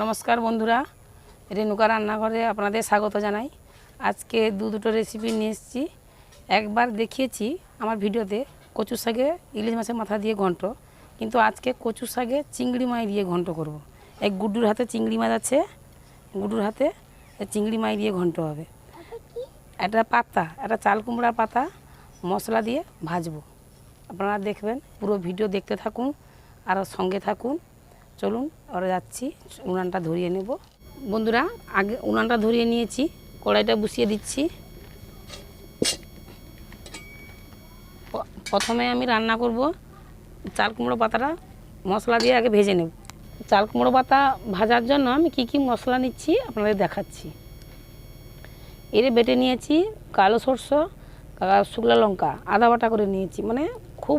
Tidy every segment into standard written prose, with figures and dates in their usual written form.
নমস্কার বন্ধুরা, রেণুকা রান্নাঘরে আপনাদের স্বাগত জানাই। আজকে দুটো রেসিপি নিয়ে এসেছি। একবার দেখিয়েছি আমার ভিডিওতে কচু শাকে ইলিশ মাছের মাথা দিয়ে ঘন্ট, কিন্তু আজকে কচু শাকে চিংড়ি মাছ দিয়ে ঘন্ট করব। এই গুড্ডুর হাতে চিংড়ি মাছ আছে, গুড্ডুর হাতে চিংড়ি মাছ দিয়ে ঘন্ট হবে। একটা পাতা, একটা চাল কুমড়ার পাতা মশলা দিয়ে ভাজবো। আপনারা দেখবেন, পুরো ভিডিও দেখতে থাকুন আর সঙ্গে থাকুন। চলুন ওরা যাচ্ছি, উনানটা ধরিয়ে নেব। বন্ধুরা, আগে উনানটা ধরিয়ে নিয়েছি, কড়াইটা বসিয়ে দিচ্ছি। প্রথমে আমি রান্না করব চাল কুমড়ো পাতাটা মশলা দিয়ে আগে ভেজে নেব। চাল কুমড়ো পাতা ভাজার জন্য আমি কি মশলা নিচ্ছি আপনাদের দেখাচ্ছি। এর বেটে নিয়েছি কালো সরষে, শুকনো লঙ্কা, আদা বাটা করে নিয়েছি, মানে খুব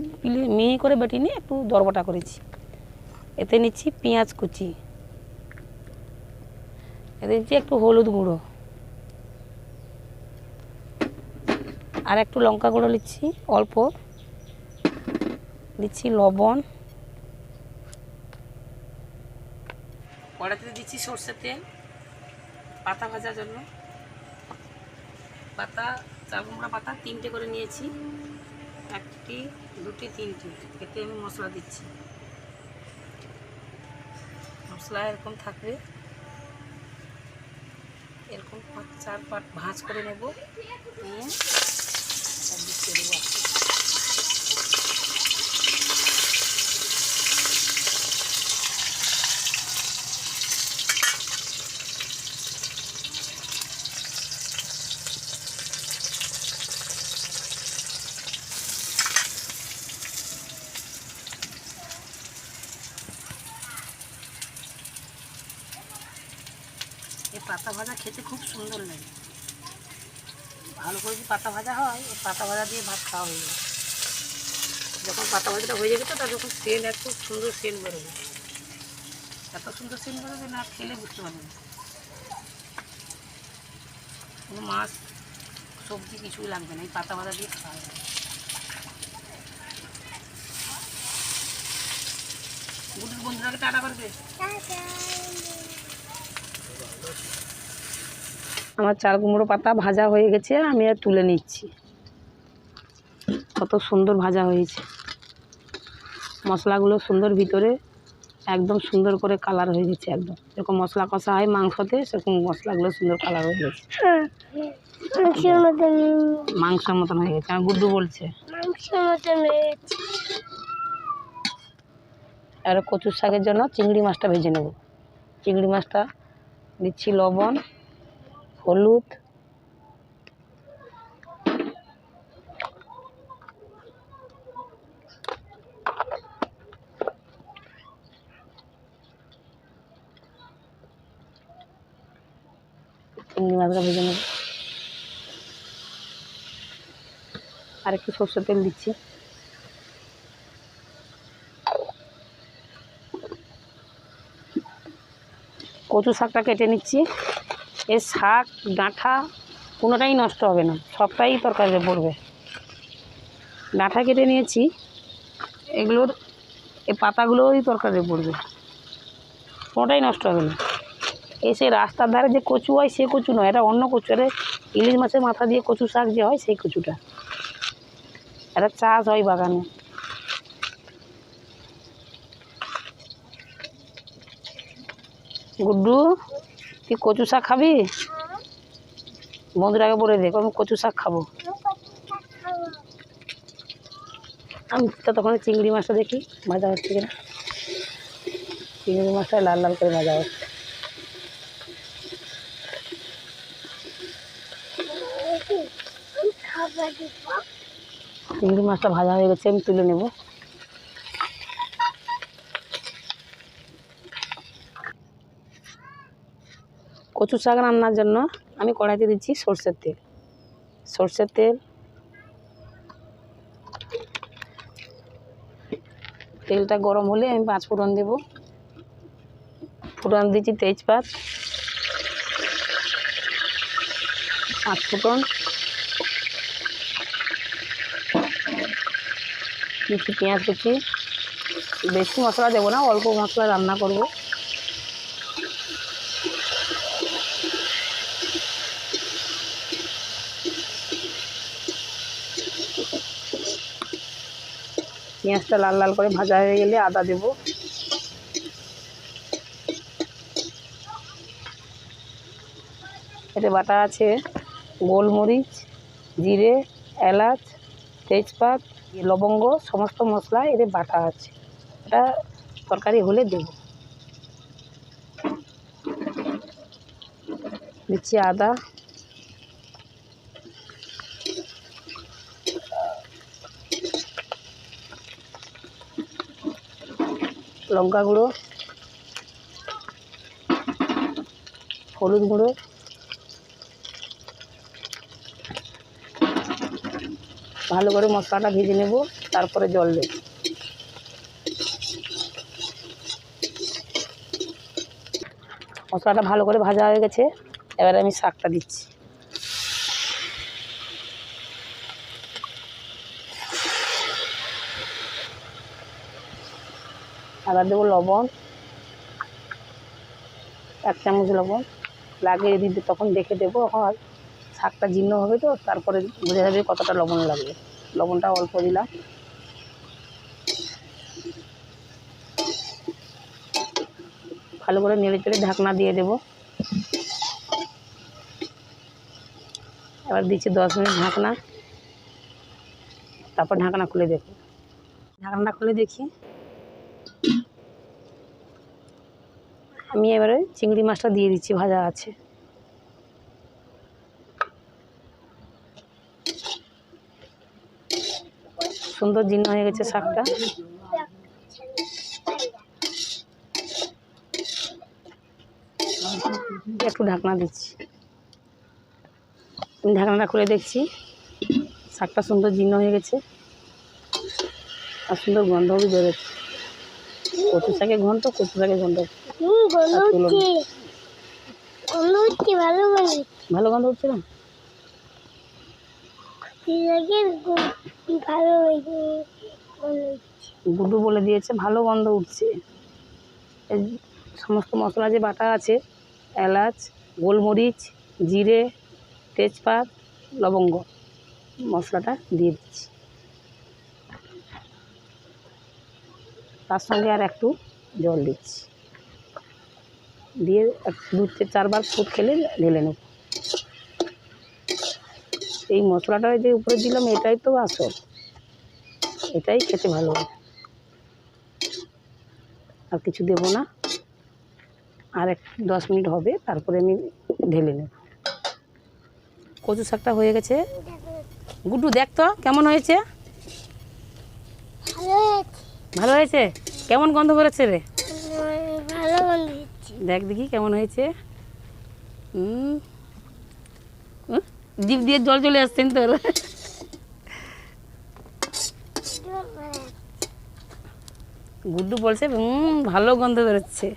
মিহি করে বেটে নিয়ে একটু দরবাটা করেছি। এতে নিচ্ছি পেঁয়াজ কুচি, এতে নিচ্ছি একটু হলুদ গুঁড়ো আর একটু লঙ্কা গুঁড়ো নিচ্ছি অল্প, দিচ্ছি লবণ। কড়াইতে দিচ্ছি সরষের তেল পাতা ভাজার জন্য। পাতা, চাল কুমড়া পাতা 3টে করে নিয়েছি, 1টি 2টি 3টি। এতে আমি মশলা দিচ্ছি। মশলা এরকম থাকবে, এরকম 5-4 পাট ভাঁজ করে নেব, নিয়ে দিয়ে দেবো। এই পাতা ভাজা খেতে খুব সুন্দর লাগে, ভালো করে যদি পাতা ভাজা হয়, এই পাতা ভাজা দিয়ে ভাত খাওয়া হয়ে যাবে। যখন পাতা ভাজাটা হয়ে যাবে তো তার যখন সেন্ট, এত সুন্দর সেন্ট বেরোবে, এত সুন্দর সেন্ট বেরোবে না খেলে বুঝতে পারবেন। কোনো মাছ সবজি কিছুই লাগবে না, এই পাতা ভাজা দিয়ে খাওয়া যাবে। গুড্ডুর বন্ধুরাকে টাটা করবে। আমার চাল কুমড়ো পাতা ভাজা হয়ে গেছে, আমি আর তুলে নিচ্ছি। কত সুন্দর ভাজা হয়েছে, মশলাগুলো সুন্দর ভিতরে একদম সুন্দর করে কালার হয়ে গেছে। একদম যেরকম মশলা কষা হয় মাংসতে, সেরকম মশলাগুলো সুন্দর কালার হয়ে গেছে, মাংসের মতন হয়ে গেছে। আমার গুড্ডু বলছে আর কচুর শাকের জন্য চিংড়ি মাছটা ভেজে নেব। চিংড়ি মাছটা দিচ্ছি লবণ, হলুদ, চিংড়ি মাছটা ভেজে নেব। আর একটু সরষের তেল দিচ্ছি। কচু শাকটা কেটে নিচ্ছি। এর শাক ডাঁটা কোনোটাই নষ্ট হবে না, সবটাই তরকারিতে পড়বে। ডাঁটা কেটে নিয়েছি, এগুলোর এই পাতাগুলোই তরকারিতে পড়বে, কোনোটাই নষ্ট হবে না। এসে রাস্তার ধারে যে কচু হয় সে কচু নয়, এটা অন্য কচু। এটা ইলিশ মাছের মাথা দিয়ে কচু শাক যে হয় সেই কচুটা, এটা চাষ হয় বাগানে। গুড্ডু, তুই কচু শাক খাবি? বন্ধুরাকে বলে দেখ আমি কচু শাক খাবো। আমি ততক্ষণে চিংড়ি মাছটা দেখি ভাজা হচ্ছে কিনা। চিংড়ি মাছটা লাল লাল করে ভাজা হচ্ছে। চিংড়ি মাছটা ভাজা হয়ে গেছে, আমি তুলে নেব। কচু শাক রান্নার জন্য আমি কড়াইতে দিচ্ছি সরষের তেল। সরষের তেল, তেলটা গরম হলে আমি 5 ফোড়ন দেব। ফোড়ন দিচ্ছি তেজপাত, 5 ফোড়ন দিচ্ছি, পেঁয়াজ কুচি। বেশি মশলা দেবো না, অল্প মশলা রান্না করব। পেঁয়াজটা লাল লাল করে ভাজা হয়ে গেলে আদা দেব। এতে বাটা আছে গোলমরিচ, জিরে, এলাচ, তেজপাত, লবঙ্গ, সমস্ত মশলা এতে বাটা আছে। এটা তরকারি হলে দেব। দিচ্ছি আদা, লঙ্কা গুঁড়ো, হলুদ গুঁড়ো, ভালো করে মশলাটা ভেজে নেব, তারপরে জল দেব। মশলাটা ভালো করে ভাজা হয়ে গেছে, এবারে আমি শাকটা দিচ্ছি। আবার দেবো লবণ, 1 চামচ লবণ। লাগিয়ে দিতে তখন দেখে দেবো, এখন আর শাকটা জীর্ণ হবে তো, তারপরে বোঝা যাবে কতটা লবণ লাগবে। লবণটা অল্প দিলাম। ভালো করে নেড়ে চেড়ে ঢাকনা দিয়ে দেব। এবার দিচ্ছি 10 মিনিট ঢাকনা, তারপর ঢাকনা খুলে দেখো। ঢাকনাটা খুলে দেখি, আমি এবারে চিংড়ি মাছটা দিয়ে দিচ্ছি, ভাজা আছে। সুন্দর জীর্ণ হয়ে গেছে শাকটা। একটু ঢাকনা দিচ্ছি, আমি ঢাকনাটা খুলে দেখছি, শাকটা সুন্দর জীর্ণ হয়ে গেছে আর সুন্দর গন্ধও বেরোচ্ছে। কচু শাকের গন্ধ, কচু শাকের গন্ধ ভালো গন্ধ উঠছে না? গুড্ডু বলে দিয়েছে ভালো গন্ধ উঠছে। এই সমস্ত মশলা যে বাটা আছে, এলাচ, গোলমরিচ, জিরে, তেজপাত, লবঙ্গ, মশলাটা দিয়ে দিচ্ছি। তার সঙ্গে আর একটু জল দিচ্ছি, দিয়ে 2-4 বার ফুট খেলে ঢেলে নেব। এই মশলাটা যে উপরে দিলাম, এটাই তো আসল, এটাই খেতে ভালো হয়। আর কিছু দেবো না, আর 10 মিনিট হবে, তারপরে আমি ঢেলে নেব। কচু শাকটা হয়ে গেছে। গুড্ডু দেখ তো কেমন হয়েছে? ভালো হয়েছে। কেমন গন্ধ বেরোচ্ছে রে? ভালো গন্ধ হচ্ছে। দেখ দেখি কেমন হয়েছে। জিভ দিয়ে জল চলে আসছেন তোর। গুড্ডু বলছে ভালো গন্ধ বেরোচ্ছে।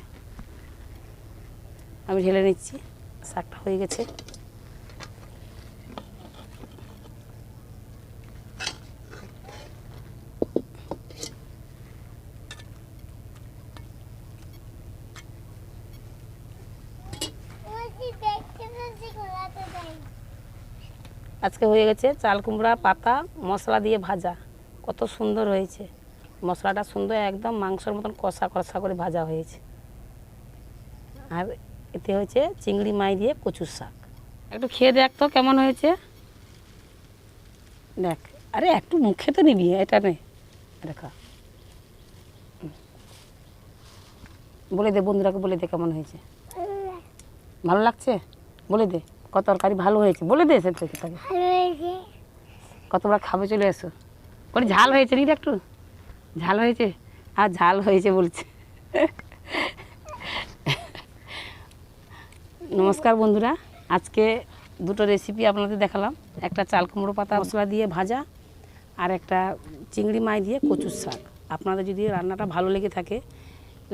আমি ঢেলে নিচ্ছি, শাকটা হয়ে গেছে। আজকে হয়ে গেছে চাল কুমড়া পাতা মশলা দিয়ে ভাজা। কত সুন্দর হয়েছে, মশলাটা সুন্দর একদম মাংসের মতন কষা কষা করে ভাজা হয়েছে। আর এতে হয়েছে চিংড়ি মাছ দিয়ে কচুর শাক। একটু খেয়ে দেখ তো কেমন হয়েছে, দেখ। আরে একটু মুখে তো নিবি, এটা নে, এটা খা। বলে দে বন্ধুরাকে, বলে দে কেমন হয়েছে। ভালো লাগছে বলে দে। কত তরকারি ভালো হয়েছে বলে দে, সে থেকে থাকে কতবার খাবে চলে এসো। করে ঝাল হয়েছে নি, একটু ঝাল হয়েছে, আর ঝাল হয়েছে বলছে। নমস্কার বন্ধুরা, আজকে দুটো রেসিপি আপনাদের দেখালাম। একটা চাল কুমড়ো পাতা মশলা দিয়ে ভাজা, আর একটা চিংড়ি মাছ দিয়ে কচুর শাক। আপনাদের যদি রান্নাটা ভালো লেগে থাকে,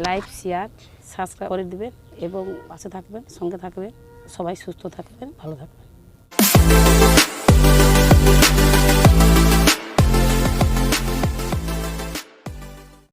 লাইক শেয়ার সাবস্ক্রাইব করে দেবেন এবং পাশে থাকবেন, সঙ্গে থাকবেন। সবাই সুস্থ থাকবেন, ভালো থাকবেন।